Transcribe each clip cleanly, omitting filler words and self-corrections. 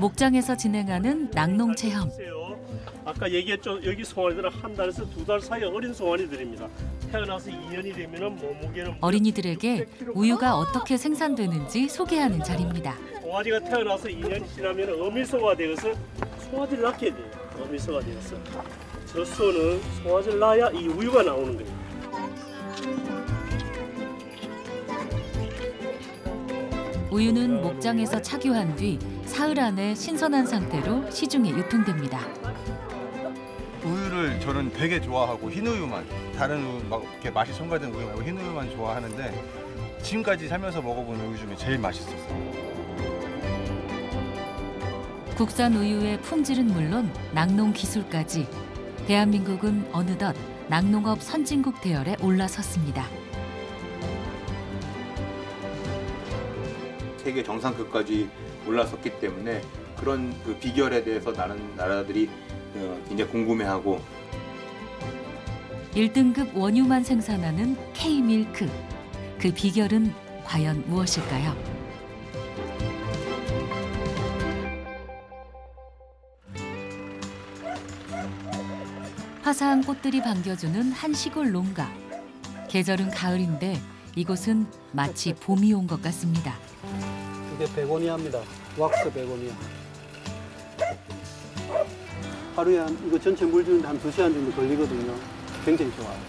목장에서 진행하는 낙농 체험. 아까 얘기했죠. 여기 송아지들은 한 달에서 2달 사이 어린 송아지들입니다. 태어나서 2년이 되면은 몸무게는 어린이들에게 우유가 어떻게 생산되는지 소개하는 자리입니다. 송아지가 태어나서 2년이 지나면 어미소가 되어서 송아지를 낳게 돼요. 어미소가 되어서 젖소는 송아지를 낳아야 이 우유가 나오는 거예요. 우유는 목장에서 착유한 뒤 사흘 안에 신선한 상태로 시중에 유통됩니다. 우유를 저는 되게 좋아하고 흰우유만, 다른 우유 막 이렇게 맛이 첨가된 우유 말고 흰우유만 좋아하는데 지금까지 살면서 먹어본 우유 중에 제일 맛있었어요. 국산 우유의 품질은 물론 낙농 기술까지 대한민국은 어느덧 낙농업 선진국 대열에 올라섰습니다. 세계 정상급까지 올라섰기 때문에 그런 그 비결에 대해서 다른 나라들이 굉장히 궁금해하고 1등급 원유만 생산하는 K밀크. 그 비결은 과연 무엇일까요? 화사한 꽃들이 반겨주는 한 시골 농가. 계절은 가을인데 이곳은 마치 봄이 온 것 같습니다. 이게 베고니아입니다. 왁스 베고니아. 하루에 이거 전체 물 주는데 한 2시간 정도 걸리거든요. 굉장히 좋아요.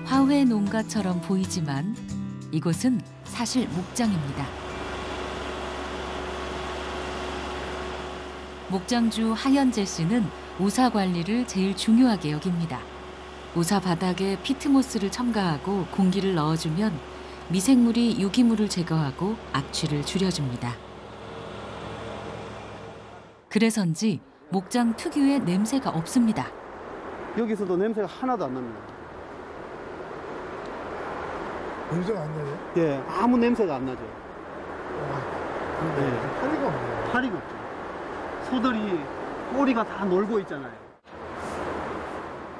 화훼 농가처럼 보이지만 이곳은 사실 목장입니다. 목장주 하현재 씨는 우사 관리를 제일 중요하게 여깁니다. 우사 바닥에 피트모스를 첨가하고 공기를 넣어주면 미생물이 유기물을 제거하고 악취를 줄여줍니다. 그래서인지 목장 특유의 냄새가 없습니다. 여기서도 냄새가 하나도 안 납니다. 냄새가 안 나요? 예, 아무 냄새가 안 나죠. 근데 파리가 없네요. 파리가 없죠. 소들이 꼬리가 다 놀고 있잖아요.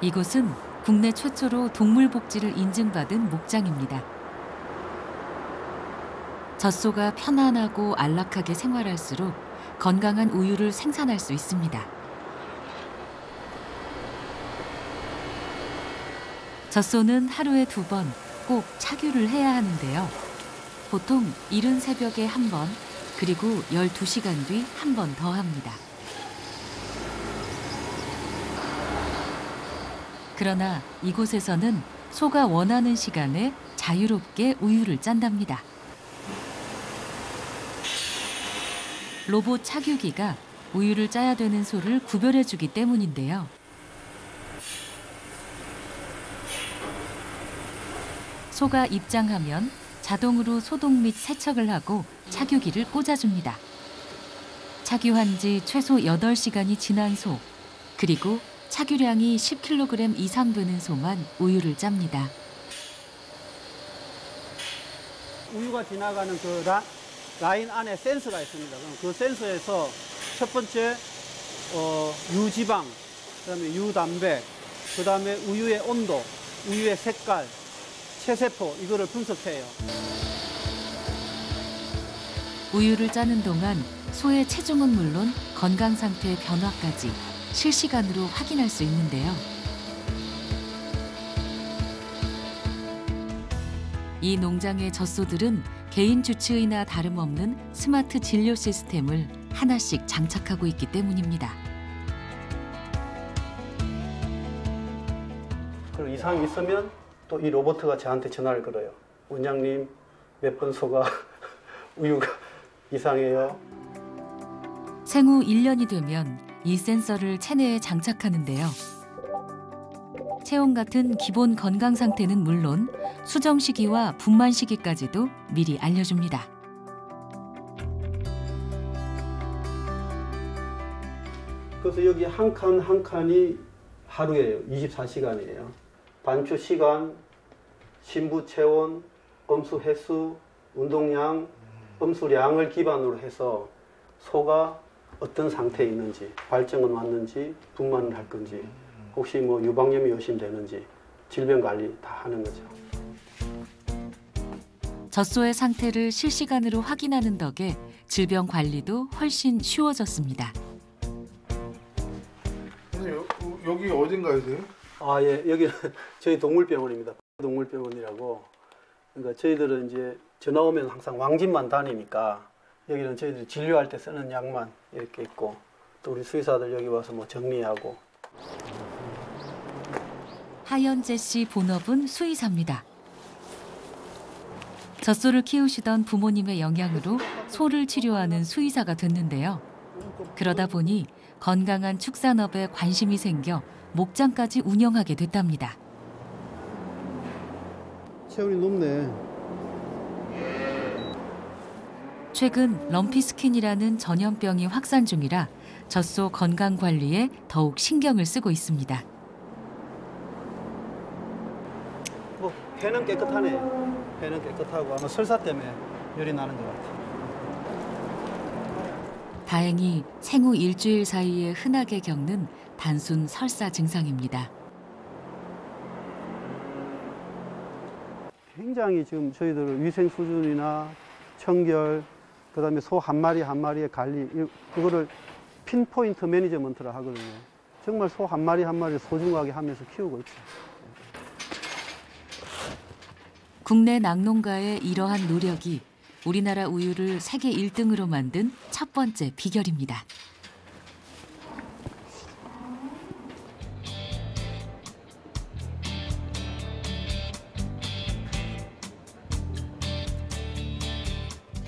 이곳은 국내 최초로 동물 복지를 인증받은 목장입니다. 젖소가 편안하고 안락하게 생활할수록 건강한 우유를 생산할 수 있습니다. 젖소는 하루에 2번 꼭 착유를 해야 하는데요. 보통 이른 새벽에 1번, 그리고 12시간 뒤 1번 더 합니다. 그러나 이곳에서는 소가 원하는 시간에 자유롭게 우유를 짠답니다. 로봇 착유기가 우유를 짜야 되는 소를 구별해주기 때문인데요. 소가 입장하면 자동으로 소독 및 세척을 하고 착유기를 꽂아줍니다. 착유한 지 최소 8시간이 지난 소, 그리고 착유량이 10kg 이상 되는 소만 우유를 짭니다. 우유가 지나가는 그 라인 안에 센서가 있습니다. 그럼 그 센서에서 첫 번째 유지방, 그다음에 유단백, 그다음에 우유의 온도, 우유의 색깔, 체세포 이거를 분석해요. 우유를 짜는 동안 소의 체중은 물론 건강 상태의 변화까지 실시간으로 확인할 수 있는데요. 이 농장의 젖소들은 개인 주치의나 다름없는 스마트 진료 시스템을 하나씩 장착하고 있기 때문입니다. 그리고 이상이 있으면 또 이 로봇가 저한테 전화를 걸어요. 원장님, 몇 번 소가 우유가 이상해요. 생후 1년이 되면 이 센서를 체내에 장착하는데요. 체온 같은 기본 건강 상태는 물론 수정 시기와 분만 시기까지도 미리 알려줍니다. 그래서 여기 한 칸 한 칸이 하루예요. 24시간이에요. 반추 시간, 신부 체온, 음수 횟수, 운동량, 음수량을 기반으로 해서 소가 어떤 상태에 있는지, 발정은 왔는지, 분만을 할 건지, 혹시 뭐 유방염이 의심되는지 질병 관리 다 하는 거죠. 젖소의 상태를 실시간으로 확인하는 덕에 질병 관리도 훨씬 쉬워졌습니다. 여기 어딘가요, 선생님? 아, 예, 여기는 저희 동물병원입니다. 동물병원이라고. 그러니까 저희들은 이제 전화 오면 항상 왕집만 다니니까 여기는 저희들이 진료할 때 쓰는 약만 이렇게 있고 또 우리 수의사들 여기 와서 뭐 정리하고. 하연재 씨 본업은 수의사입니다. 젖소를 키우시던 부모님의 영향으로 소를 치료하는 수의사가 됐는데요. 그러다 보니 건강한 축산업에 관심이 생겨 목장까지 운영하게 됐답니다. 체온이 높네. 최근 럼피스킨이라는 전염병이 확산 중이라 젖소 건강 관리에 더욱 신경을 쓰고 있습니다. 뭐 배는 깨끗하네. 배는 깨끗하고 아마 설사 때문에 열이 나는 것 같아요. 다행히 생후 일주일 사이에 흔하게 겪는 단순 설사 증상입니다. 굉장히 지금 저희들 위생 수준이나 청결, 그다음에 소 한 마리 한 마리의 관리, 그거를 핀포인트 매니지먼트라 하거든요. 정말 소 한 마리 한 마리 소중하게 하면서 키우고 있죠. 국내 낙농가의 이러한 노력이 우리나라 우유를 세계 1등으로 만든 첫 번째 비결입니다.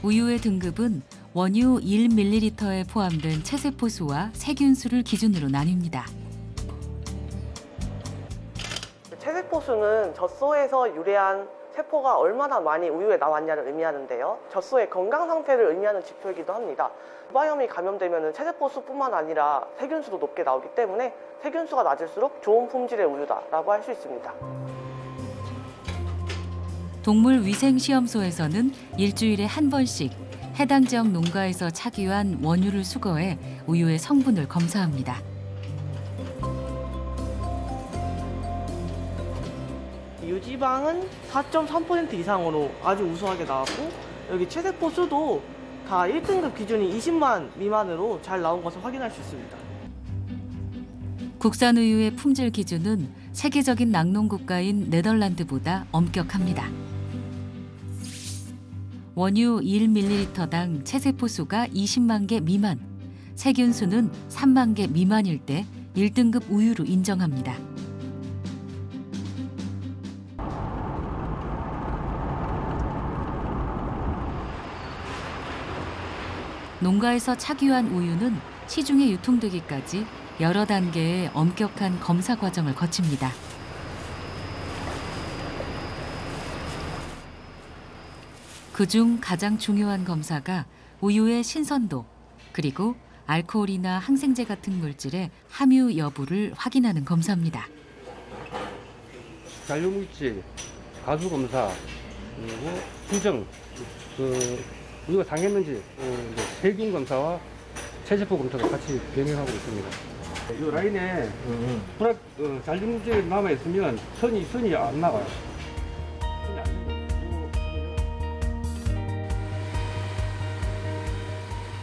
우유의 등급은 원유 1ml에 포함된 체세포수와 세균수를 기준으로 나뉩니다. 체세포수는 젖소에서 유래한 세포가 얼마나 많이 우유에 나왔냐를 의미하는데요. 젖소의 건강 상태를 의미하는 지표이기도 합니다. 유방염이 감염되면 체세포수뿐만 아니라 세균수도 높게 나오기 때문에 세균수가 낮을수록 좋은 품질의 우유다라고 할 수 있습니다. 동물위생시험소에서는 일주일에 한 번씩 해당 지역 농가에서 착유한 원유를 수거해 우유의 성분을 검사합니다. 유지방은 4.3% 이상으로 아주 우수하게 나왔고 여기 체세포 수도 다 1등급 기준이 20만 미만으로 잘 나온 것을 확인할 수 있습니다. 국산 우유의 품질 기준은 세계적인 낙농 국가인 네덜란드보다 엄격합니다. 원유 1ml당 체세포 수가 20만 개 미만, 세균수는 3만 개 미만일 때 1등급 우유로 인정합니다. 농가에서 착유한 우유는 시중에 유통되기까지 여러 단계의 엄격한 검사 과정을 거칩니다. 그중 가장 중요한 검사가 우유의 신선도, 그리고 알코올이나 항생제 같은 물질의 함유 여부를 확인하는 검사입니다. 잔류물질, 가수 검사, 그리고 수정, 우리가 당했는지 세균 검사와 체세포 검사가 같이 병행하고 있습니다. 이 라인에 잔류물질 남아 있으면 선이 안 나가요. 선이 안 나가요.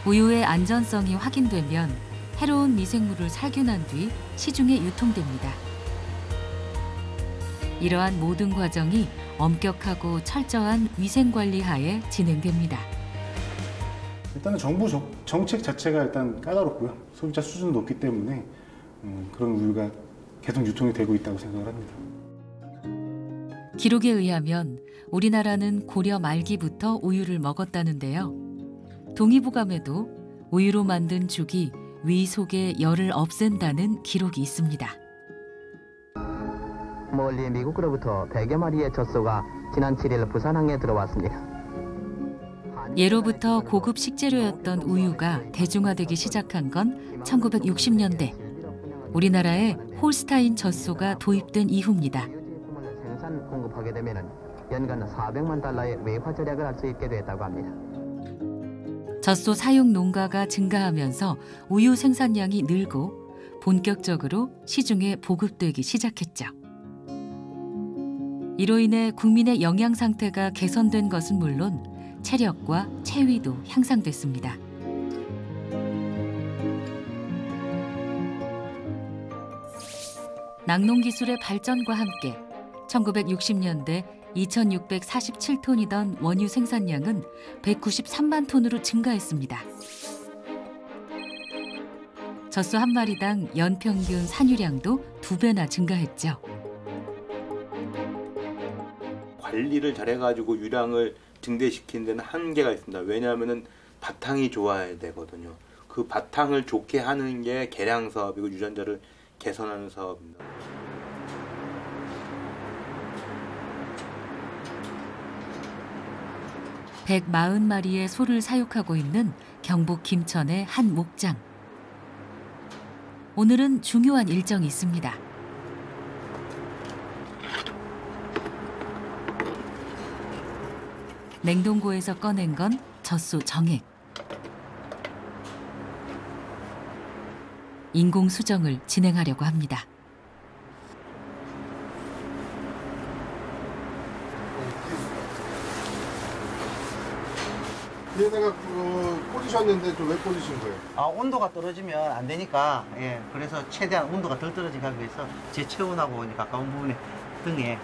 우유의 안전성이 확인되면 해로운 미생물을 살균한 뒤 시중에 유통됩니다. 이러한 모든 과정이 엄격하고 철저한 위생관리 하에 진행됩니다. 일단은 정부 정책 자체가 일단 까다롭고요. 소비자 수준도 높기 때문에 그런 우유가 계속 유통이 되고 있다고 생각을 합니다. 기록에 의하면 우리나라는 고려 말기부터 우유를 먹었다는데요. 동의보감에도 우유로 만든 죽이 위 속의 열을 없앤다는 기록이 있습니다. 멀리 미국으로부터 100여 마리의 젖소가 지난 7일 부산항에 들어왔습니다. 예로부터 고급 식재료였던 우유가 대중화되기 시작한 건 1960년대. 우리나라에 홀스타인 젖소가 도입된 이후입니다. 생산 공급하게 되면 연간 400만 달러의 외화 절약을 할 수 있게 됐다고 합니다. 젖소 사용 농가가 증가하면서 우유 생산량이 늘고 본격적으로 시중에 보급되기 시작했죠. 이로 인해 국민의 영양 상태가 개선된 것은 물론 체력과 체위도 향상됐습니다. 낙농기술의 발전과 함께 1960년대 2,647톤이던 원유 생산량은 193만 톤으로 증가했습니다. 젖소 한 마리당 연평균 산유량도 2배나 증가했죠. 관리를 잘해가지고 유량을 증대시키는 데는 한계가 있습니다. 왜냐하면 바탕이 좋아야 되거든요. 그 바탕을 좋게 하는 게 개량 사업이고 유전자를 개선하는 사업입니다. (140마리의) 소를 사육하고 있는 경북 김천의 한 목장. 오늘은 중요한 일정이 있습니다. 냉동고에서 꺼낸 건 젖소 정액. 인공 수정을 진행하려고 합니다. 얘네가 꽂으셨는데 좀 왜 꽂으신 거예요? 온도가 떨어지면 안 되니까, 예, 그래서 최대한 온도가 덜 떨어지게 하기 위해서 제 체온하고 가까운 부분에 등에 이렇게.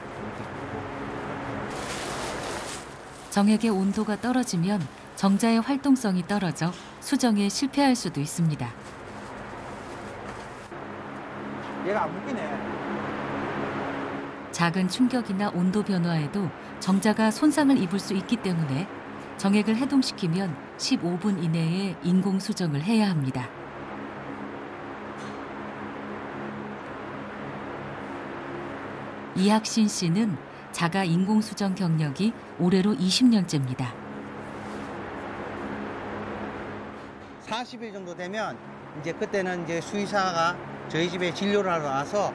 정액의 온도가 떨어지면 정자의 활동성이 떨어져 수정에 실패할 수도 있습니다. 얘가 안 묶이네. 작은 충격이나 온도 변화에도 정자가 손상을 입을 수 있기 때문에 정액을 해동시키면 15분 이내에 인공 수정을 해야 합니다. 이학신 씨는 자가 인공 수정 경력이 올해로 20년째입니다. 40일 정도 되면 이제 그때는 이제 수의사가 저희 집에 진료를 하러 와서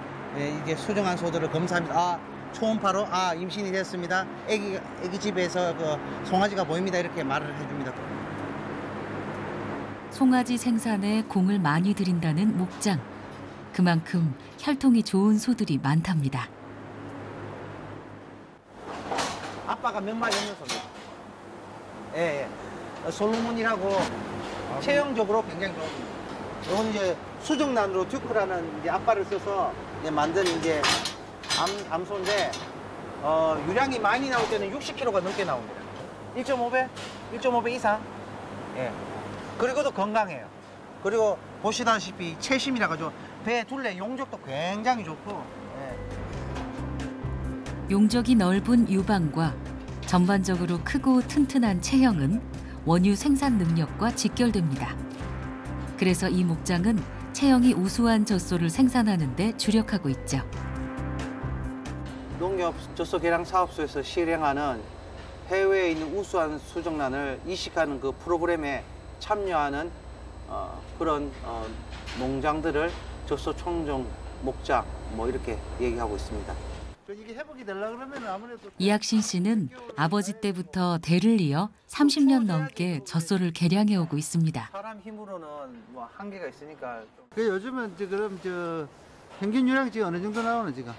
이제 수정한 소들을 검사합니다. 초음파로 임신이 됐습니다. 애기 집에서 그 송아지가 보입니다. 이렇게 말을 해줍니다. 송아지 생산에 공을 많이 들인다는 목장. 그만큼 혈통이 좋은 소들이 많답니다. 아빠가 몇 마리 없는 소입니다. 예. 솔로몬이라고 체형적으로 굉장히 좋습니다. 이건 이제 수정란으로 듀크라는 이제 앞발을 써서 이제 만든 이제 암소인데 유량이 많이 나올 때는 60kg가 넘게 나옵니다. 1.5배 이상. 예. 그리고도 건강해요. 그리고 보시다시피 체심이라 가지고 배 둘레 용적도 굉장히 좋고. 예. 용적이 넓은 유방과 전반적으로 크고 튼튼한 체형은 원유 생산 능력과 직결됩니다. 그래서 이 목장은 체형이 우수한 젖소를 생산하는 데 주력하고 있죠. 농협 젖소 개량 사업소에서 실행하는 해외에 있는 우수한 수정란을 이식하는 그 프로그램에 참여하는 그런 농장들을 젖소 청정 목장 뭐 이렇게 얘기하고 있습니다. 이게 회복이 되려고 그러면 아무래도 이학신 씨는 아버지 때부터 대를 이어 30년 넘게 젖소를 개량해 오고 있습니다. 사람 힘으로는 뭐 한계가 있으니까. 요즘은 그럼 평균 유량이 지금 어느 정도 나오는 지금?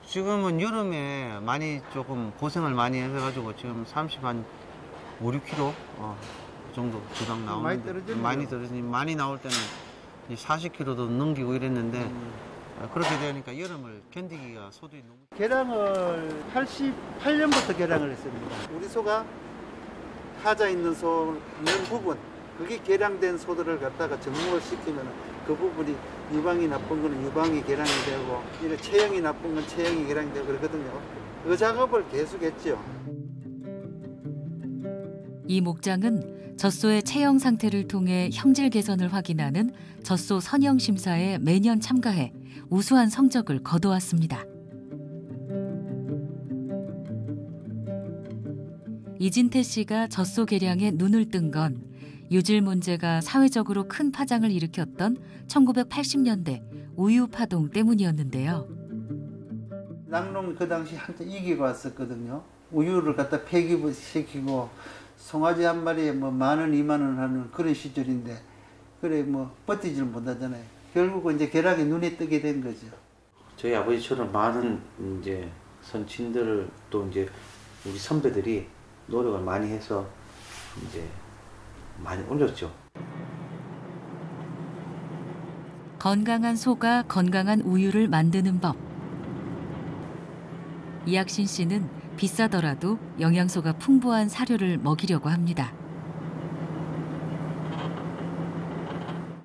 지금은 여름에 많이 조금 고생을 많이 해가지고 지금 30한 5, 6kg 정도 주당 나오는데 많이 나올 때는 40kg도 넘기고 이랬는데 그렇게 되니까 여름을 견디기가 소들이 너무. 개량을 88년부터 개량을 했습니다. 우리 소가 하자 있는 소는 부분 그게 개량된 소들을 갖다가 정목을 시키면 그 부분이 유방이 나쁜 거는 유방이 개량이 되고 이렇게 체형이 나쁜 건 체형이 개량이 되고 그러거든요. 그 작업을 계속했죠. 이 목장은 젖소의 체형 상태를 통해 형질 개선을 확인하는 젖소 선형 심사에 매년 참가해 우수한 성적을 거둬왔습니다. 이진태 씨가 젖소 개량에 눈을 뜬 건 유질 문제가 사회적으로 큰 파장을 일으켰던 1980년대 우유 파동 때문이었는데요. 낙농 그 당시 한때 이기고 왔었거든요. 우유를 갖다 폐기시키고 송아지 한 마리에 뭐 10,000원, 20,000원 하는 그런 시절인데 그래 뭐 버티질 못하잖아요. 결국은 이제 개량에 눈에 뜨게 된 거죠. 저희 아버지처럼 많은 이제 선친들을 또 이제 우리 선배들이 노력을 많이 해서 이제 많이 올렸죠. 건강한 소가 건강한 우유를 만드는 법. 이학신 씨는 비싸더라도 영양소가 풍부한 사료를 먹이려고 합니다.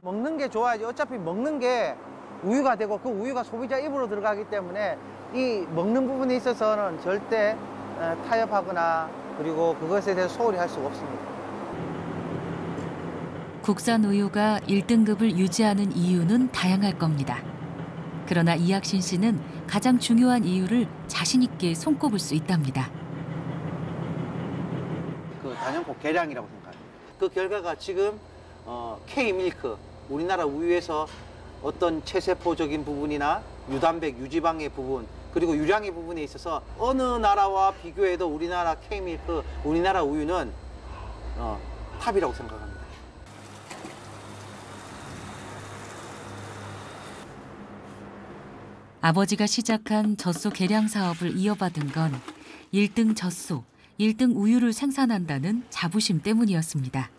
먹는 게 좋아야지. 어차피 먹는 게 우유가 되고 그 우유가 소비자 입으로 들어가기 때문에 이 먹는 부분에 있어서는 절대 타협하거나 그리고 그것에 대해서 소홀히 할 수가 없습니다. 국산 우유가 1등급을 유지하는 이유는 다양할 겁니다. 그러나 이학신 씨는 가장 중요한 이유를 자신 있게 손꼽을 수 있답니다. 그 단연코 계량이라고 생각합니다. 그 결과가 지금 K밀크, 우리나라 우유에서 어떤 체세포적인 부분이나 유단백, 유지방의 부분, 그리고 유량의 부분에 있어서 어느 나라와 비교해도 우리나라 K밀크, 우리나라 우유는 탑이라고 생각합니다. 아버지가 시작한 젖소 개량 사업을 이어받은 건 1등 젖소, 1등 우유를 생산한다는 자부심 때문이었습니다.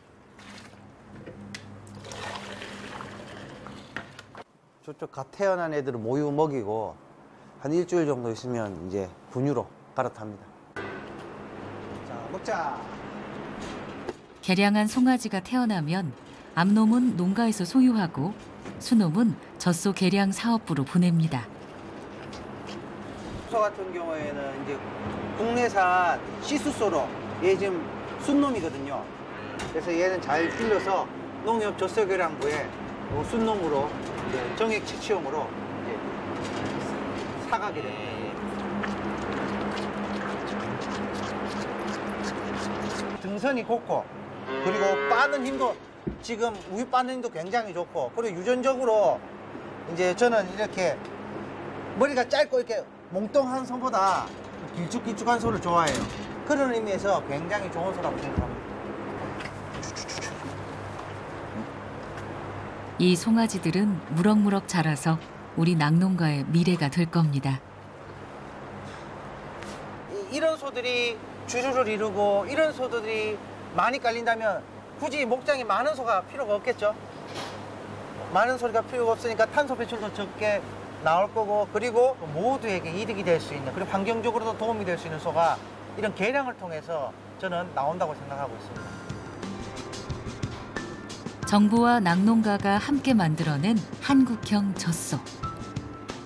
저쪽 갓 태어난 애들을 모유 먹이고 한 일주일 정도 있으면 이제 분유로 갈아탑니다. 자, 먹자. 개량한 송아지가 태어나면 암놈은 농가에서 소유하고 수놈은 젖소 개량 사업부로 보냅니다. 소 같은 경우에는 이제 국내산 시수소로 얘 지금 순놈이거든요. 그래서 얘는 잘 길러서 농협 젖소개량부에 순놈으로 이제 정액 채취용으로 이제 사가게 됩니다. 등선이 곱고 그리고 빠는 힘도 지금 우유 빠는 힘도 굉장히 좋고 그리고 유전적으로 이제 저는 이렇게 머리가 짧고 이렇게 몽뚱한 소보다 길쭉길쭉한 소를 좋아해요. 그런 의미에서 굉장히 좋은 소라고 생각합니다. 이 송아지들은 무럭무럭 자라서 우리 낙농가의 미래가 될 겁니다. 이런 소들이 주류를 이루고 이런 소들이 많이 깔린다면 굳이 목장이 많은 소가 필요가 없겠죠. 많은 소리가 필요가 없으니까 탄소 배출도 적게 나올 거고 그리고 모두에게 이득이 될 수 있는 그리고 환경적으로도 도움이 될 수 있는 소가 이런 개량을 통해서 저는 나온다고 생각하고 있습니다. 정부와 낙농가가 함께 만들어낸 한국형 젖소.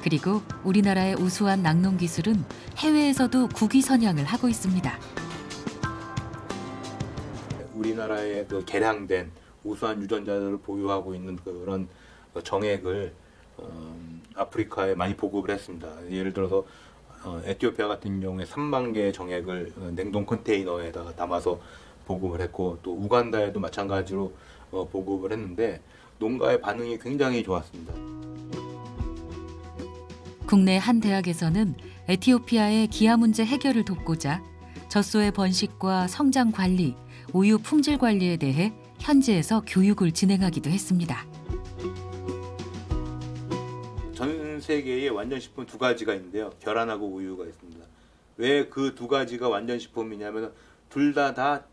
그리고 우리나라의 우수한 낙농 기술은 해외에서도 국위 선양을 하고 있습니다. 우리나라의 그 개량된 우수한 유전자를 보유하고 있는 그런 정액을 아프리카에 많이 보급을 했습니다. 예를 들어서 에티오피아 같은 경우에 3만 개의 정액을 냉동 컨테이너에다가 담아서 보급을 했고 또 우간다에도 마찬가지로 보급을 했는데 농가의 반응이 굉장히 좋았습니다. 국내 한 대학에서는 에티오피아의 기아 문제 해결을 돕고자 젖소의 번식과 성장 관리, 우유 품질 관리에 대해 현지에서 교육을 진행하기도 했습니다. 전 세계에 완전식품 두 가지가 있는데요. 계란하고 우유가 있습니다. 왜 그 두 가지가 완전식품이냐면 둘 다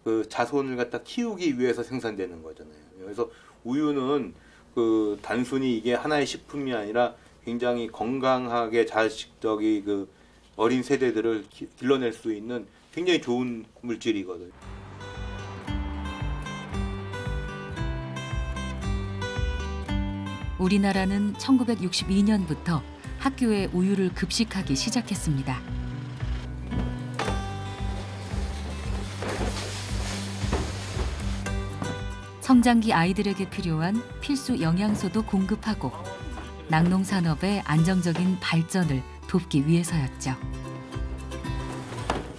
그 자손을 갖다 키우기 위해서 생산되는 거잖아요. 그래서 우유는 그 단순히 이게 하나의 식품이 아니라 굉장히 건강하게 자식적이 그 어린 세대들을 길러낼 수 있는 굉장히 좋은 물질이거든요. 우리나라는 1962년부터 학교에 우유를 급식하기 시작했습니다. 성장기 아이들에게 필요한 필수 영양소도 공급하고 낙농 산업의 안정적인 발전을 돕기 위해서였죠.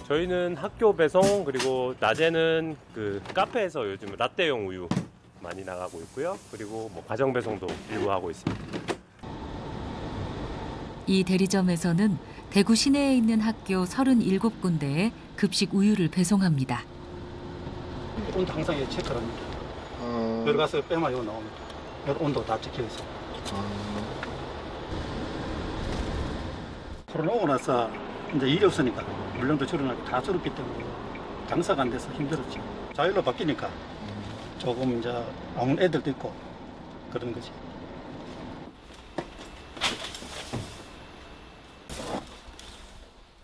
저희는 학교 배송 그리고 낮에는 그 카페에서 요즘 라떼용 우유 많이 나가고 있고요. 그리고 뭐 가정 배송도 일부 하고 있습니다. 이 대리점에서는 대구 시내에 있는 학교 37군데에 급식 우유를 배송합니다. 온도 항상 체크를 합니다. 들어가서 빼면 이거 나옵니다. 온도 다 찍혀 있어요. 풀어놓고 나서 이제 일이 없으니까 물량도 줄어나고 다 줄었기 때문에 장사가 안 돼서 힘들었죠. 자율로 바뀌니까 조금 이제 오는 애들도 있고 그런 거지.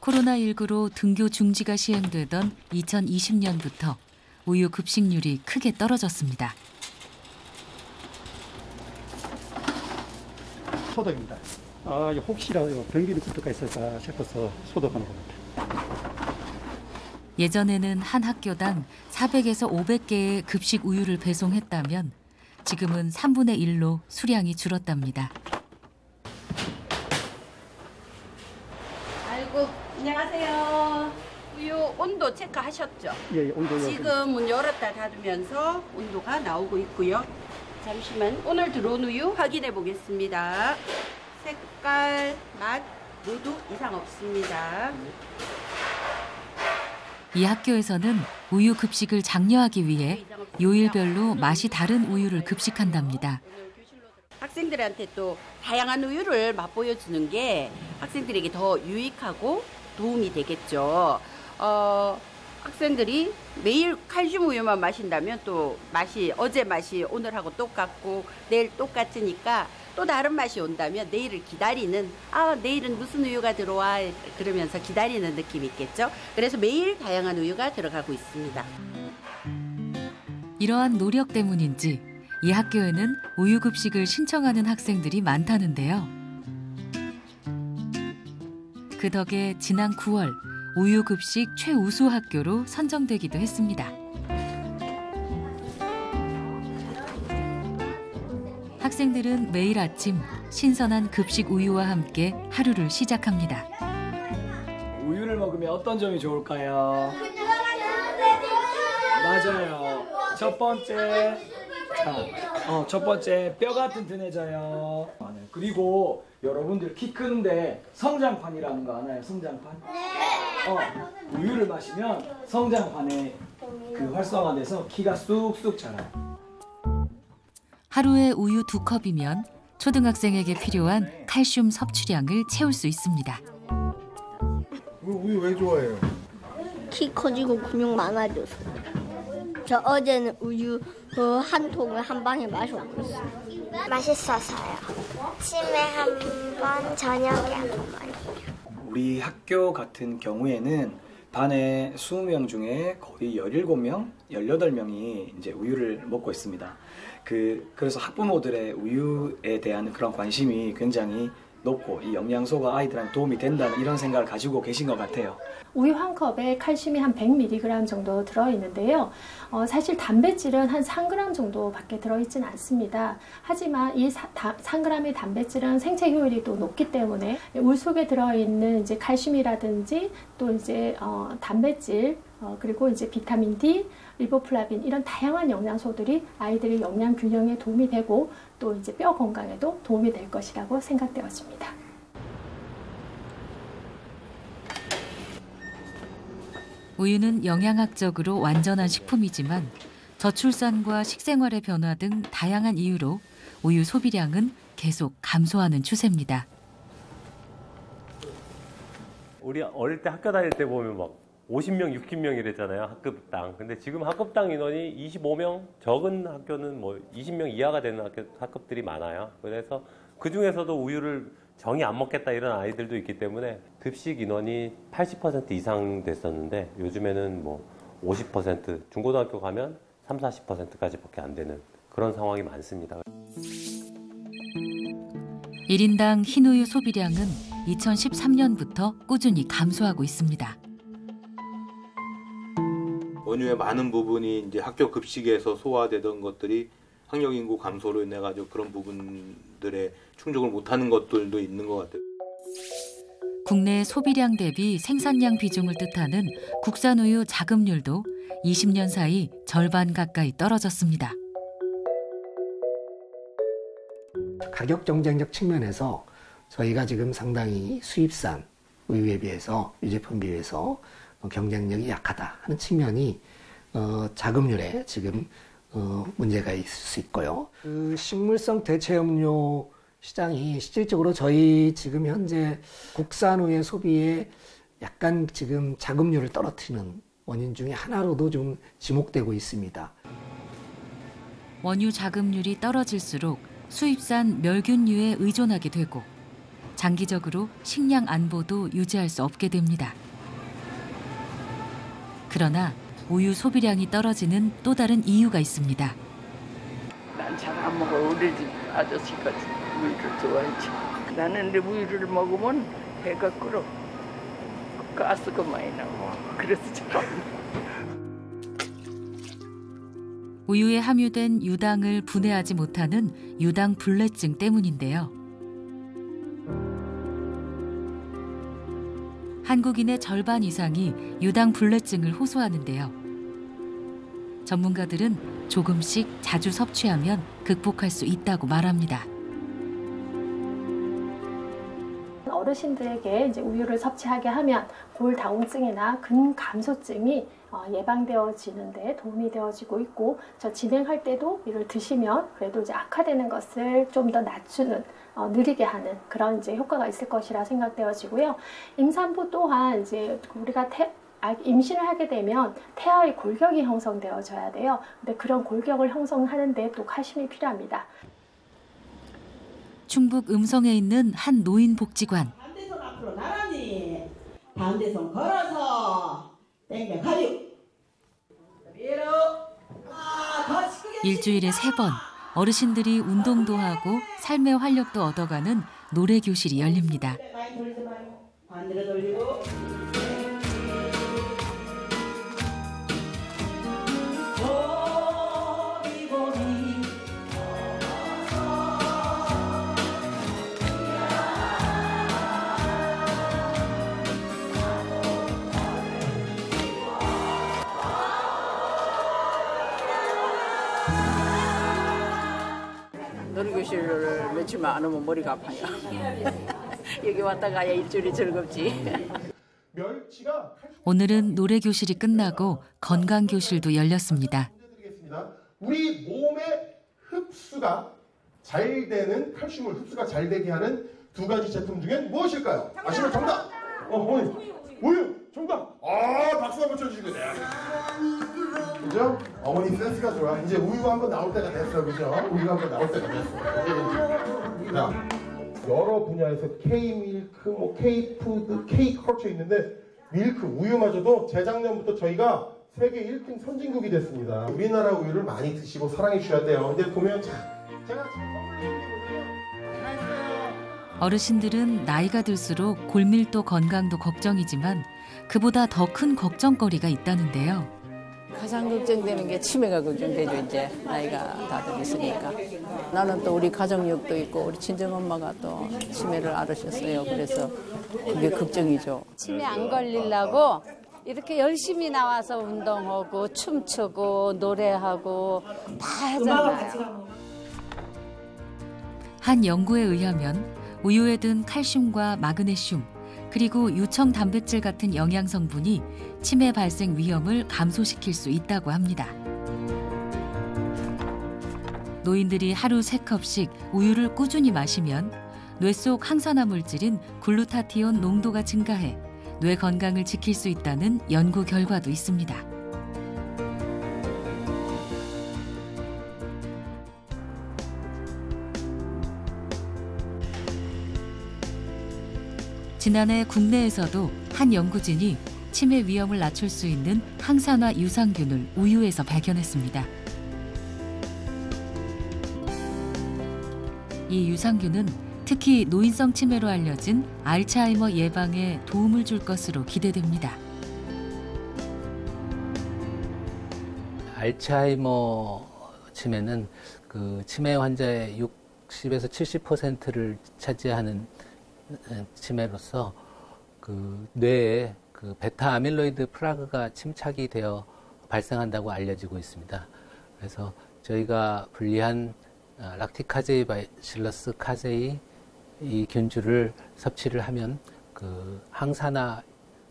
코로나19로 등교 중지가 시행되던 2020년부터 우유 급식률이 크게 떨어졌습니다. 소독입니다. 혹시라도 변기 리프트가 있을까 싶어서 소독하는 겁니다. 예전에는 한 학교당 400에서 500개의 급식 우유를 배송했다면 지금은 3분의 1로 수량이 줄었답니다. 아이고, 안녕하세요. 우유 온도 체크하셨죠? 예, 온도. 지금 문 열었다 닫으면서 온도가 나오고 있고요. 잠시만 오늘 들어온 우유 확인해 보겠습니다. 색깔, 맛 모두 이상 없습니다. 이 학교에서는 우유 급식을 장려하기 위해 요일별로 맛이 다른 우유를 급식한답니다. 학생들한테 또 다양한 우유를 맛보여 주는 게 학생들에게 더 유익하고 도움이 되겠죠. 학생들이 매일 칼슘 우유만 마신다면 또 맛이 어제 맛이 오늘하고 똑같고 내일 똑같으니까 또 다른 맛이 온다면 내일을 기다리는 내일은 무슨 우유가 들어와 그러면서 기다리는 느낌이 있겠죠. 그래서 매일 다양한 우유가 들어가고 있습니다. 이러한 노력 때문인지 이 학교에는 우유 급식을 신청하는 학생들이 많다는데요. 그 덕에 지난 9월 우유 급식 최우수 학교로 선정되기도 했습니다. 학생들은 매일 아침 신선한 급식 우유와 함께 하루를 시작합니다. 우유를 먹으면 어떤 점이 좋을까요? 맞아요. 첫 번째 뼈가 튼튼해져요. 그리고 여러분들 키 크는데 성장판이라는 거 아나요? 성장판? 우유를 마시면 성장판에 활성화돼서 키가 쑥쑥 자라요. 하루에 우유 2컵이면 초등학생에게 필요한 칼슘 섭취량을 채울 수 있습니다. 우유 왜 좋아해요? 키 커지고 근육 많아져서. 저 어제는 우유 한 통을 한 방에 마셨어요. 맛있어서요. 아침에 한 번, 저녁에 한 번 많이. 우리 학교 같은 경우에는 반에 20명 중에 거의 17명, 18명이 이제 우유를 먹고 있습니다. 그래서 학부모들의 우유에 대한 그런 관심이 굉장히 높고 이 영양소가 아이들한테 도움이 된다는 이런 생각을 가지고 계신 것 같아요. 우유 한 컵에 칼슘이 한 100mg 정도 들어있는데요. 사실 단백질은 한 3g 정도밖에 들어있지는 않습니다. 하지만 이 3g의 단백질은 생체 효율이 또 높기 때문에 울 속에 들어있는 이제 칼슘이라든지 또 이제 단백질 그리고 이제 비타민 D, 리보플라빈 이런 다양한 영양소들이 아이들의 영양 균형에 도움이 되고 또 이제 뼈 건강에도 도움이 될 것이라고 생각되었습니다. 우유는 영양학적으로 완전한 식품이지만 저출산과 식생활의 변화 등 다양한 이유로 우유 소비량은 계속 감소하는 추세입니다. 우리 어릴 때 학교 다닐 때 보면 막 50명, 60명 이랬잖아요. 학급당. 근데 지금 학급당 인원이 25명, 적은 학교는 뭐 20명 이하가 되는 학급들이 많아요. 그래서 그중에서도 우유를 정이 안 먹겠다 이런 아이들도 있기 때문에 급식 인원이 80% 이상 됐었는데 요즘에는 뭐 50%, 중고등학교 가면 30, 40%까지밖에 안 되는 그런 상황이 많습니다. 1인당 흰우유 소비량은 2013년부터 꾸준히 감소하고 있습니다. 원유의 많은 부분이 이제 학교 급식에서 소화되던 것들이 학령 인구 감소로 인해 가지고 그런 부분들에 충족을 못하는 것들도 있는 것 같아요. 국내 소비량 대비 생산량 비중을 뜻하는 국산 우유 자급률도 20년 사이 절반 가까이 떨어졌습니다. 가격 경쟁력 측면에서 저희가 지금 상당히 수입산 우유에 비해서 유제품 비해서 경쟁력이 약하다 하는 측면이 자급률에 지금 문제가 있을 수 있고요. 그 식물성 대체음료 시장이 실질적으로 저희 지금 현재 국산 우유의 소비의 약간 지금 자급률을 떨어뜨리는 원인 중에 하나로도 좀 지목되고 있습니다. 원유 자급률이 떨어질수록 수입산 멸균류에 의존하게 되고 장기적으로 식량 안보도 유지할 수 없게 됩니다. 그러나 우유 소비량이 떨어지는 또 다른 이유가 있습니다. 난 잘 안 먹어. 우리 집 아저씨가 우유를 좋아하지. 나는 내 우유를 먹으면 배가 끓어. 가스가 많이 나고. 그래서 잘 안 먹어. 우유에 함유된 유당을 분해하지 못하는 유당 불내증 때문인데요. 한국인의 절반 이상이 유당 불내증을 호소하는데요. 전문가들은 조금씩 자주 섭취하면 극복할 수 있다고 말합니다. 어르신들에게 이제 우유를 섭취하게 하면 골다공증이나 근감소증이 예방되어지는데 도움이 되어지고 있고, 저 진행할 때도 이를 드시면 그래도 이제 악화되는 것을 좀 더 낮추는, 느리게 하는 그런 이제 효과가 있을 것이라 생각되어지고요. 임산부 또한 이제 우리가 임신을 하게 되면 태아의 골격이 형성되어져야 돼요. 근데 그런 골격을 형성하는데 또 칼슘이 필요합니다. 충북 음성에 있는 한 노인복지관. 반대손 앞으로 나란히, 반대손 걸어서 땡겨 가려. 일주일에 3번 어르신들이 운동도 하고 삶의 활력도 얻어가는 노래 교실이 열립니다. 많이 돌리지 말고 반대로 돌리고. 놀이교실을 며칠만 안 오면 머리가 아파요. 여기 왔다 가야 일주일이 즐겁지. 오늘은 노래 교실이 끝나고 건강 교실도 열렸습니다. 우리 몸의 흡수가 잘 되는, 칼슘을 흡수가 잘 되게 하는 두 가지 제품 중에 무엇일까요? 아시면 정답! 어머니, 우유! 정답! 박수 한번 쳐주시고. 그죠? 어머니 센스가 좋아. 이제 우유가 한번 나올 때가 됐어. 그죠? 우유가 한번 나올 때가 됐어. 자, 여러 분야에서 K-밀크, K-푸드, K-컬처 있는데 밀크, 우유마저도 재작년부터 저희가 세계 1등 선진국이 됐습니다. 우리나라 우유를 많이 드시고 사랑해 주셔야 돼요. 근데 보면 제가 어르신들은 나이가 들수록 골밀도 건강도 걱정이지만 그보다 더 큰 걱정거리가 있다는데요. 가장 걱정되는 게 치매가 걱정되죠. 이제 나이가 다들 있으니까. 나는 또 우리 가족력도 있고 우리 친정엄마가 또 치매를 앓으셨어요. 그래서 그게 걱정이죠. 치매 안 걸리려고 이렇게 열심히 나와서 운동하고 춤추고 노래하고 다 하잖아요. 한 연구에 의하면 우유에 든 칼슘과 마그네슘 그리고 유청 단백질 같은 영양 성분이 치매 발생 위험을 감소시킬 수 있다고 합니다. 노인들이 하루 3컵씩 우유를 꾸준히 마시면 뇌 속 항산화 물질인 글루타티온 농도가 증가해 뇌 건강을 지킬 수 있다는 연구 결과도 있습니다. 지난해 국내에서도 한 연구진이 치매 위험을 낮출 수 있는 항산화 유산균을 우유에서 발견했습니다. 이 유산균은 특히 노인성 치매로 알려진 알츠하이머 예방에 도움을 줄 것으로 기대됩니다. 알츠하이머 치매는 그 치매 환자의 60에서 70%를 차지하는 치매로서 그 뇌에 그 베타 아밀로이드 플라그가 침착이 되어 발생한다고 알려지고 있습니다. 그래서 저희가 분리한 락티카제이 바실러스 카제이 이 균주를 섭취를 하면 그 항산화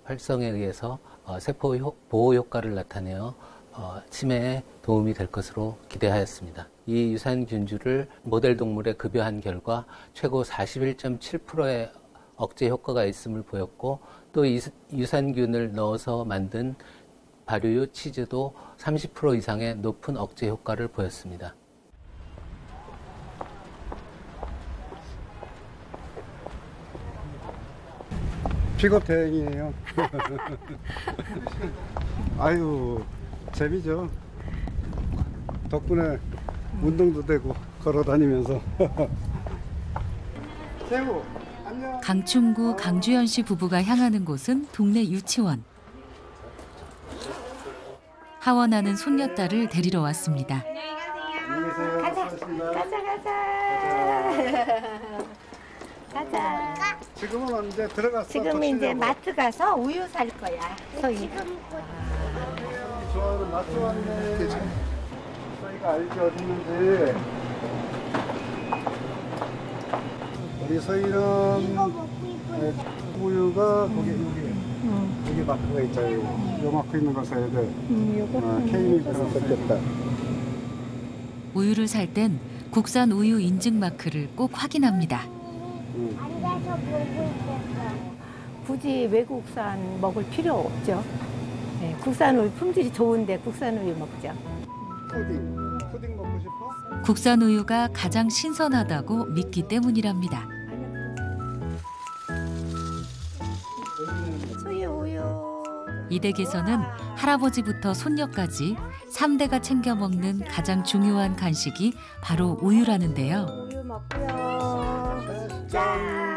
활성에 의해서 세포 보호 효과를 나타내어 치매에 도움이 될 것으로 기대하였습니다. 이 유산균주를 모델 동물에 급여한 결과 최고 41.7%의 억제 효과가 있음을 보였고 또 유산균을 넣어서 만든 발효유 치즈도 30% 이상의 높은 억제 효과를 보였습니다. 픽업 대행이에요. 아유, 재미죠. 덕분에 운동도 되고 걸어 다니면서. 세우, 안녕. 강충구 강주현 씨 부부가 향하는 곳은 동네 유치원. 하원하는 손녀딸을 데리러 왔습니다. 가자, 가자. 지금은 이제 들어갔어. 지금 이제 마트 가서 우유 살 거야. 소희. 좋아하는 마트 왔네. 소희가 알지 어디 있는지. 우리 소희는 우유가 거기 여기 마크가 있잖아요. 요 마크 있는 거 사야 돼. K밀크는 썼겠다. 우유를 살 땐 국산 우유 인증 마크를 꼭 확인합니다. 앉아서 보고 있었어. 굳이 외국산 먹을 필요 없죠. 네, 국산 우유 품질이 좋은데 국산 우유 먹죠. 푸딩 먹고 싶어? 국산 우유가 가장 신선하다고 믿기 때문이랍니다. 소희 우유. 이 댁에서는 할아버지부터 손녀까지 3대가 챙겨 먹는 가장 중요한 간식이 바로 우유라는데요. 우유 먹고요. 짠.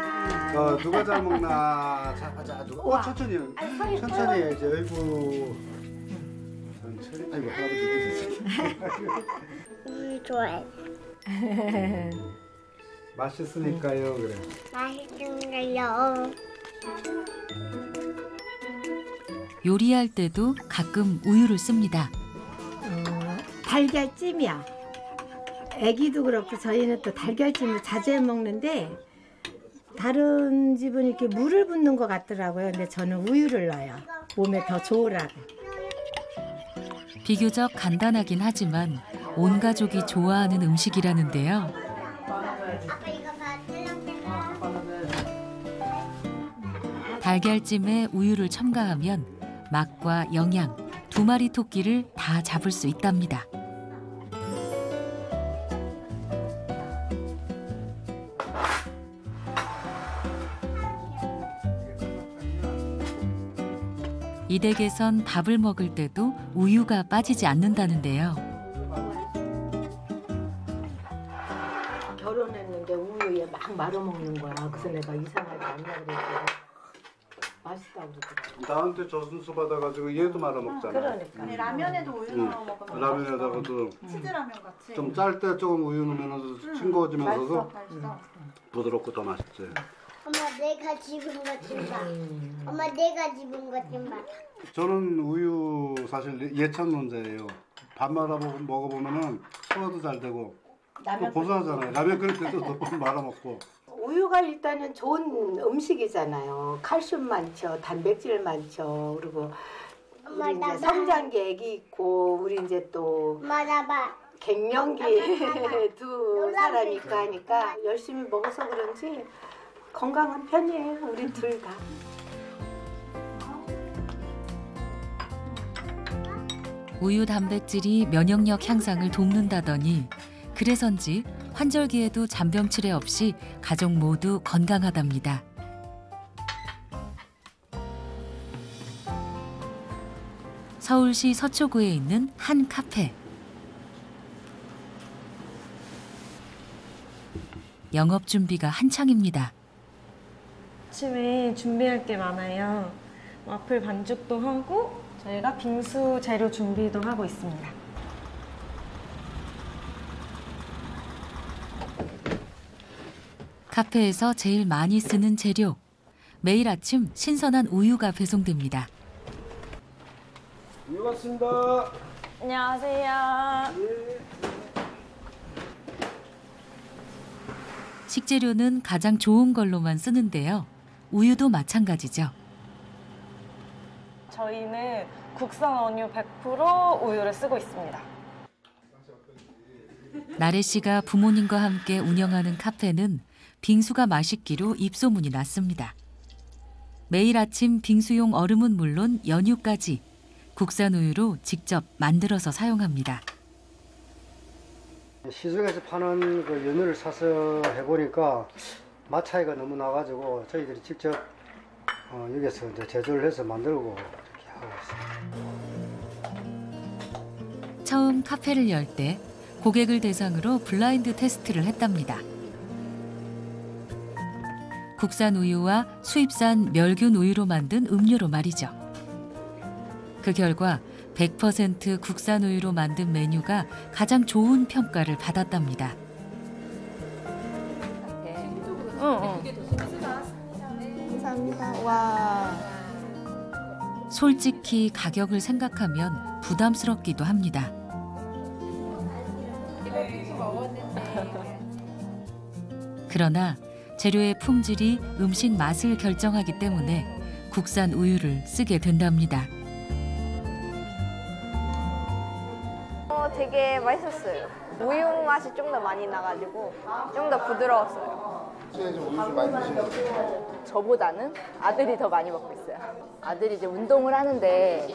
누가 잘 먹나? 자, 누가? 천천히. 천천히 해야지. 아이고. 천천히. 아이고, 할아버지. 우유 좋아해. 맛있으니까요, 그래. 맛있는가요? 요리할 때도 가끔 우유를 씁니다. 달걀찜이야. 애기도 그렇고 저희는 또 달걀찜을 자주 해 먹는데 다른 집은 이렇게 물을 붓는 것 같더라고요. 근데 저는 우유를 넣어요. 몸에 더 좋으라고. 비교적 간단하긴 하지만 온 가족이 좋아하는 음식이라는데요. 달걀찜에 우유를 첨가하면 맛과 영양, 2마리 토끼를 다 잡을 수 있답니다. 이 댁에선 밥을 먹을 때도 우유가 빠지지 않는다는데요. 결혼했는데 우유에 막 말아 먹는 거야. 그래서 내가 이상하지 않냐 그랬더니 맛있다고 그러더라고. 나한테 저순수 받아가지고 얘도 말아 먹잖아. 그러니까. 아니, 라면에도 우유 넣어 먹으면 라면에다가도 치즈라면 같이. 좀 짤 때 조금 우유 넣으면 싱거워지면서도 맛있어. 부드럽고 더 맛있지. 엄마 내가 집은 것 좀 봐. 엄마 내가 집은 것 좀 봐. 저는 우유 사실 예찬론자예요. 밥 말아 먹어보면은 소화도 잘 되고 또 고소하잖아요. 라면 끓일 때도 말아 먹고. 우유가 일단은 좋은 음식이잖아요. 칼슘 많죠, 단백질 많죠. 그리고 우리 이제 성장기 애기 있고 우리 이제 또 갱년기 두 사람이 있고 하니까 열심히 먹어서 그런지 건강한 편이에요. 우리 둘 다. 우유 단백질이 면역력 향상을 돕는다더니 그래서인지 환절기에도 잔병치레 없이 가족 모두 건강하답니다. 서울시 서초구에 있는 한 카페. 영업 준비가 한창입니다. 아침에 준비할 게 많아요. 와플 반죽도 하고 저희가 빙수 재료 준비도 하고 있습니다. 카페에서 제일 많이 쓰는 재료. 매일 아침 신선한 우유가 배송됩니다. 우유 왔습니다. 안녕하세요. 식재료는 가장 좋은 걸로만 쓰는데요. 우유도 마찬가지죠. 저희는 국산 원유 100% 우유를 쓰고 있습니다. 나래 씨가 부모님과 함께 운영하는 카페는 빙수가 맛있기로 입소문이 났습니다. 매일 아침 빙수용 얼음은 물론 연유까지 국산 우유로 직접 만들어서 사용합니다. 시중에서 파는 그 연유를 사서 해보니까 맛 차이가 너무 나가지고 저희들이 직접 여기서 이제 제조를 해서 만들고 이렇게 하고 있습니다. 처음 카페를 열 때 고객을 대상으로 블라인드 테스트를 했답니다. 국산 우유와 수입산 멸균 우유로 만든 음료로 말이죠. 그 결과 100% 국산 우유로 만든 메뉴가 가장 좋은 평가를 받았답니다. 감사합니다. 와. 솔직히 가격을 생각하면 부담스럽기도 합니다. 그러나 재료의 품질이 음식 맛을 결정하기 때문에 국산 우유를 쓰게 된답니다. 되게 맛있었어요. 우유 맛이 좀 더 많이 나가지고 좀 더 부드러웠어요. 우유 좀 많이 드시는 저보다는 아들이 더 많이 먹고 있어요. 아들이 이제 운동을 하는데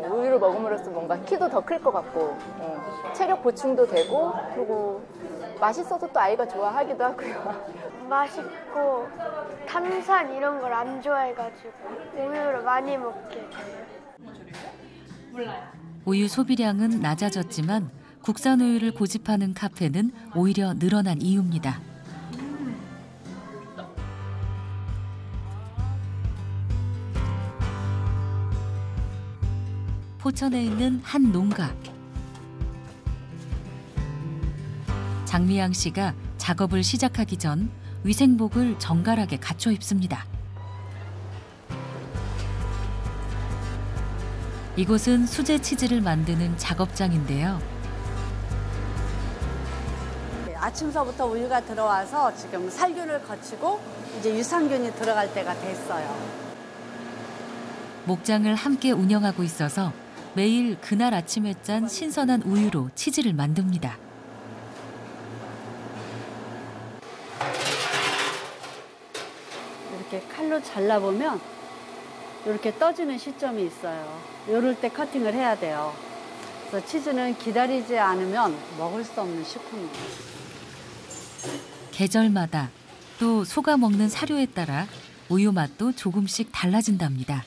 우유를 먹음으로써 뭔가 키도 더 클 것 같고 체력 보충도 되고 그리고 맛있어서 또 아이가 좋아하기도 하고요. 맛있고 탄산 이런 걸 안 좋아해가지고 우유를 많이 먹게. 우유 소비량은 낮아졌지만 국산 우유를 고집하는 카페는 오히려 늘어난 이유입니다. 포천에 있는 한 농가. 장미양 씨가 작업을 시작하기 전 위생복을 정갈하게 갖춰 입습니다. 이곳은 수제 치즈를 만드는 작업장인데요. 아침서부터 우유가 들어와서 지금 살균을 거치고 이제 유산균이 들어갈 때가 됐어요. 목장을 함께 운영하고 있어서 매일 그날 아침에 짠 신선한 우유로 치즈를 만듭니다. 이렇게 칼로 잘라보면 이렇게 떠지는 시점이 있어요. 이럴 때 커팅을 해야 돼요. 그래서 치즈는 기다리지 않으면 먹을 수 없는 식품이에요. 계절마다 또 소가 먹는 사료에 따라 우유 맛도 조금씩 달라진답니다.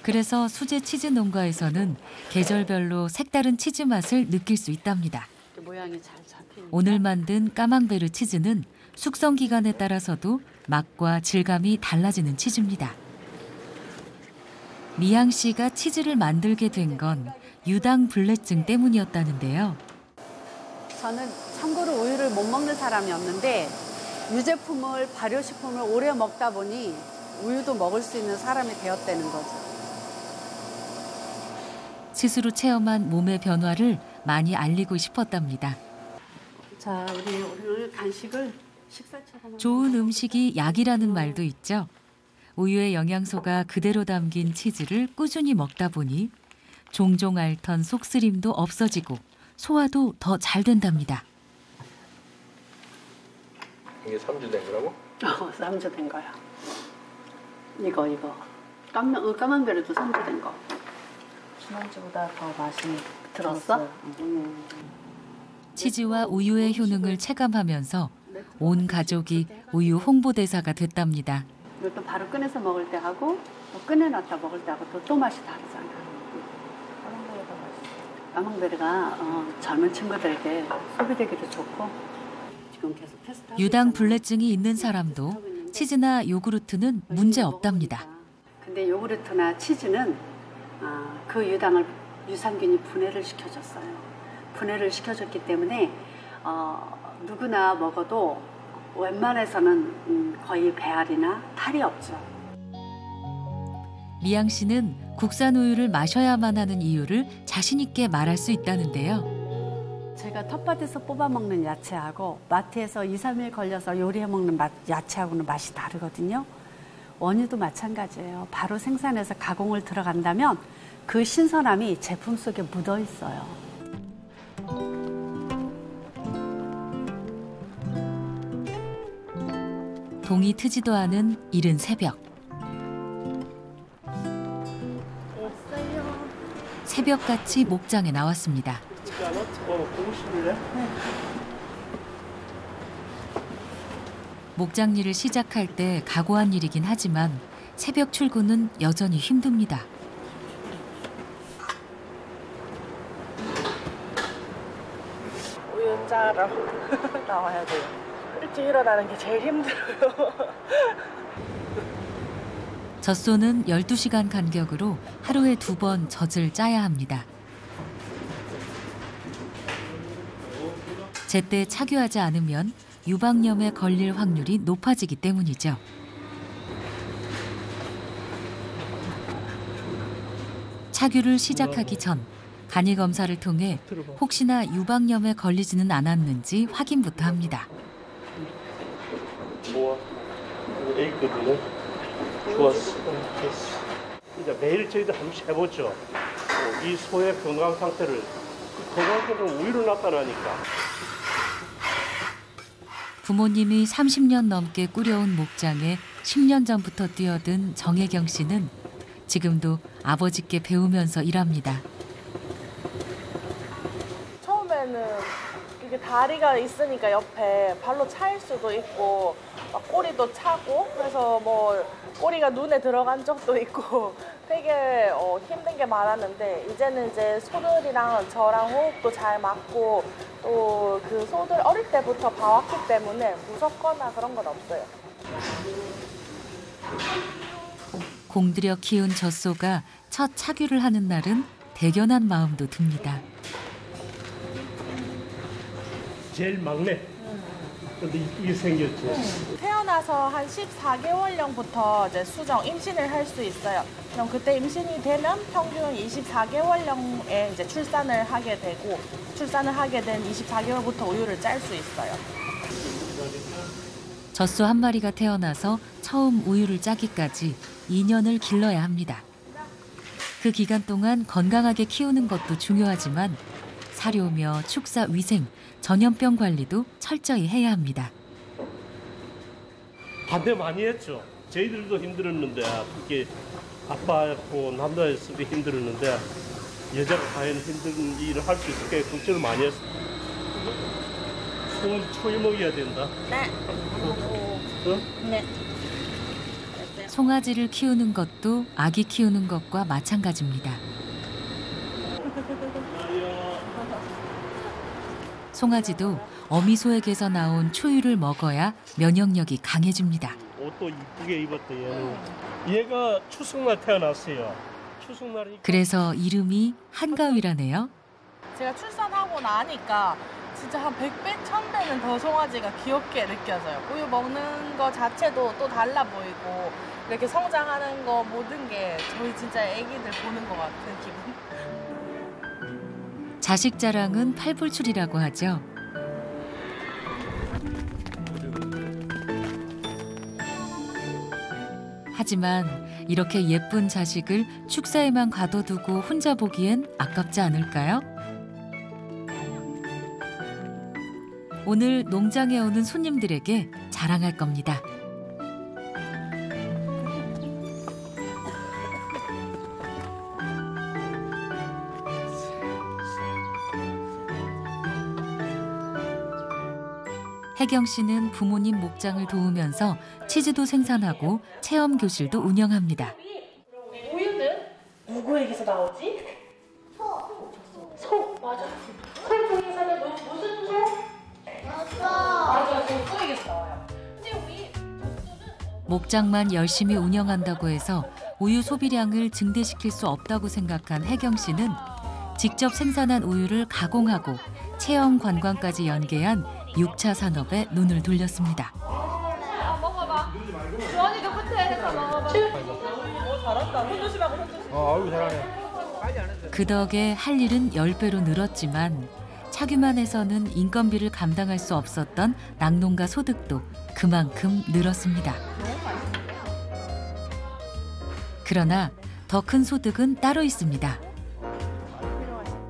그래서 수제 치즈 농가에서는 계절별로 색다른 치즈 맛을 느낄 수 있답니다. 모양이 잘 잡히니까. 오늘 만든 까망베르 치즈는 숙성 기간에 따라서도 맛과 질감이 달라지는 치즈입니다. 미양 씨가 치즈를 만들게 된 건 유당불내증 때문이었다는데요. 저는 참고로 우유를 못 먹는 사람이었는데 유제품을, 발효식품을 오래 먹다 보니 우유도 먹을 수 있는 사람이 되었다는 거죠. 스스로 체험한 몸의 변화를 많이 알리고 싶었답니다. 자, 우리 오늘 간식을 식사처럼. 좋은 음식이 약이라는 말도 있죠. 우유의 영양소가 그대로 담긴 치즈를 꾸준히 먹다 보니 종종 앓던 속쓰림도 없어지고 소화도 더 잘 된답니다. 이게 삼주된 거라고? 삼주된 거야. 이거. 까만베르도 삼주된 거. 지난주보다 더 맛이 들었어? 치즈와 우유의 효능을 체감하면서 온 가족이 우유 홍보대사가 됐답니다. 이것도 바로 꺼내서 먹을 때 하고 또 꺼내놨다 먹을 때 하고 또 맛이 다르잖아. 까망베르가 젊은 친구들에게 소비되기도 좋고 지금 계속 테스트. 유당불내증이 있는 사람도 치즈나 요구르트는 문제 없답니다. 근데 요구르트나 치즈는 그 유산균이 분해를 시켜줬어요. 분해를 시켜줬기 때문에 누구나 먹어도 웬만해서는 거의 배앓이나 탈이 없죠. 미양 씨는 국산 우유를 마셔야만 하는 이유를 자신 있게 말할 수 있다는데요. 제가 텃밭에서 뽑아 먹는 야채하고 마트에서 2, 3일 걸려서 요리해 먹는 야채하고는 맛이 다르거든요. 원유도 마찬가지예요. 바로 생산해서 가공을 들어간다면 그 신선함이 제품 속에 묻어 있어요. 동이 트지도 않은 이른 새벽. 새벽같이 목장에 나왔습니다. 목장 일을 시작할 때 각오한 일이긴 하지만 새벽 출근은 여전히 힘듭니다. 우유 짜러 나와야 돼요. 일찍 일어나는 게 제일 힘들어요. 젖소는 12시간 간격으로 하루에 2번 젖을 짜야 합니다. 제때 착유하지 않으면 유방염에 걸릴 확률이 높아지기 때문이죠. 착유를 시작하기 전 간이 검사를 통해 혹시나 유방염에 걸리지는 않았는지 확인부터 합니다. 좋아. A급이네. 좋았어. 됐어. 이제 매일 저희들 한 번씩 해보죠. 이 소의 건강 상태를, 건강 상태를 우유를 나타나니까. 부모님이 30년 넘게 꾸려온 목장에 10년 전부터 뛰어든 정혜경 씨는 지금도 아버지께 배우면서 일합니다. 처음에는 이게 다리가 있으니까 옆에 발로 차일 수도 있고 막 꼬리도 차고 그래서 뭐 꼬리가 눈에 들어간 적도 있고 되게 힘든 게 많았는데 이제는 이제 소들이랑 저랑 호흡도 잘 맞고 또 그 소들 어릴 때부터 봐왔기 때문에 무섭거나 그런 건 없어요. 공들여 키운 젖소가 첫 착유를 하는 날은 대견한 마음도 듭니다. 제일 막내. 근데 이쁘게 생겼지. 태어나서 한 14개월령부터 이제 수정, 임신을 할 수 있어요. 그럼 그때 임신이 되면 평균 24개월령에 이제 출산을 하게 되고 출산을 하게 된 24개월부터 우유를 짤 수 있어요. 젖소 한 마리가 태어나서 처음 우유를 짜기까지 2년을 길러야 합니다. 그 기간 동안 건강하게 키우는 것도 중요하지만 사료며 축사 위생, 전염병 관리도 철저히 해야 합니다. 반대 많이 했죠. 저희들도 힘들었는데 특히 아빠였고 남자였을 때 힘들었는데 여자가 과연 힘든 일을 할 수 있을까 걱정을 많이 했어요. 소는 초이 먹여야 된다. 네. 네. 송아지를 키우는 것도 아기 키우는 것과 마찬가지입니다. 송아지도 어미소에게서 나온 초유를 먹어야 면역력이 강해집니다. 옷도 이쁘게 입었대 얘는. 얘가 추석날 태어났어요. 추석날이니까. 그래서 이름이 한가위라네요. 제가 출산하고 나니까 진짜 한 100배, 1000배는 더 송아지가 귀엽게 느껴져요. 우유 먹는 거 자체도 또 달라 보이고 이렇게 성장하는 거 모든 게 저희 진짜 애기들 보는 것 같은 기분. 자식 자랑은 팔불출이라고 하죠. 하지만 이렇게 예쁜 자식을 축사에만 가둬두고 혼자 보기엔 아깝지 않을까요? 오늘 농장에 오는 손님들에게 자랑할 겁니다. 혜경 씨는 부모님 목장을 도우면서 치즈도 생산하고 체험 교실도 운영합니다. 우유는 누구에게서 나오지? 소 맞아. 소 중에서는 무슨 소? 맞아, 소에게서 나와요. 목장만 열심히 운영한다고 해서 우유 소비량을 증대시킬 수 없다고 생각한 혜경 씨는 직접 생산한 우유를 가공하고 체험 관광까지 연계한 6차 산업에 눈을 돌렸습니다. 먹어봐. 주원이도 끝에 해서 먹어봐. 잘한다. 손 조심하고 손 조심. 아이고 잘하네. 그 덕에 할 일은 10배로 늘었지만 착유만 해서는 인건비를 감당할 수 없었던 낙농가 소득도 그만큼 늘었습니다. 그러나 더 큰 소득은 따로 있습니다.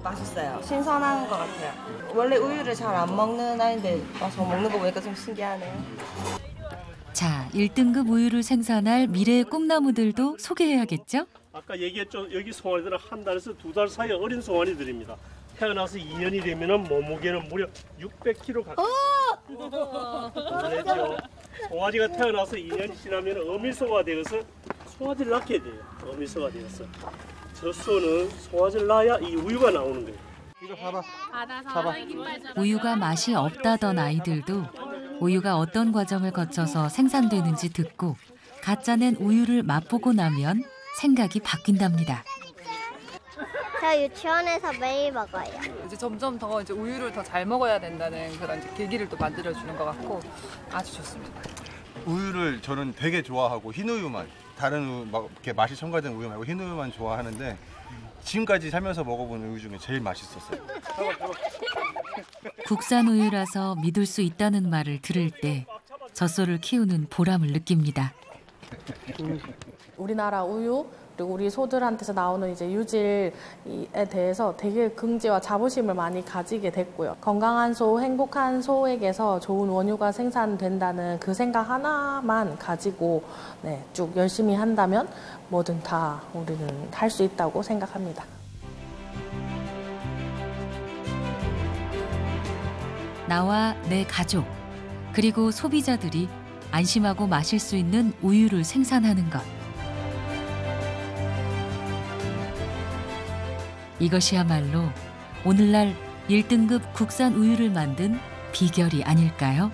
맛있어요. 신선한 것 같아요. 원래 우유를 잘 안 먹는 아이인데 와서 먹는 거 보니까 좀 신기하네요. 자, 1등급 우유를 생산할 미래의 꿈나무들도 소개해야겠죠? 아까 얘기했죠. 여기 송아지들은 한 달에서 2달 사이 어린 송아지들입니다. 태어나서 2년이 되면 몸무게는 무려 600kg 가까이. 그렇죠. 송아지가 태어나서 2년이 지나면 어미소가 되어서 송아지를 낳게 돼요. 어미소가 되어서. 젖소는 송아지를 낳아야 이 우유가 나오는 거예요. 이거 봐봐. 우유가 맛이 없다던 아이들도 우유가 어떤 과정을 거쳐서 생산되는지 듣고 가짜낸 우유를 맛보고 나면 생각이 바뀐답니다. 저 유치원에서 매일 먹어요. 이제 점점 더 이제 우유를 더 잘 먹어야 된다는 그런 이제 계기를 또 만들어주는 것 같고 아주 좋습니다. 우유를 저는 되게 좋아하고 흰 우유만, 다른 우유 막 이렇게 맛이 첨가된 우유 말고 흰 우유만 좋아하는데 지금까지 살면서 먹어본 우유 중에 제일 맛있었어요. 국산 우유라서 믿을 수 있다는 말을 들을 때 젖소를 키우는 보람을 느낍니다. 우리나라 우유 그리고 우리 소들한테서 나오는 이제 유질에 대해서 되게 긍지와 자부심을 많이 가지게 됐고요. 건강한 소, 행복한 소에게서 좋은 원유가 생산된다는 그 생각 하나만 가지고 쭉 열심히 한다면 뭐든 다 우리는 할 수 있다고 생각합니다. 나와 내 가족, 그리고 소비자들이 안심하고 마실 수 있는 우유를 생산하는 것. 이것이야말로 오늘날 1등급 국산 우유를 만든 비결이 아닐까요?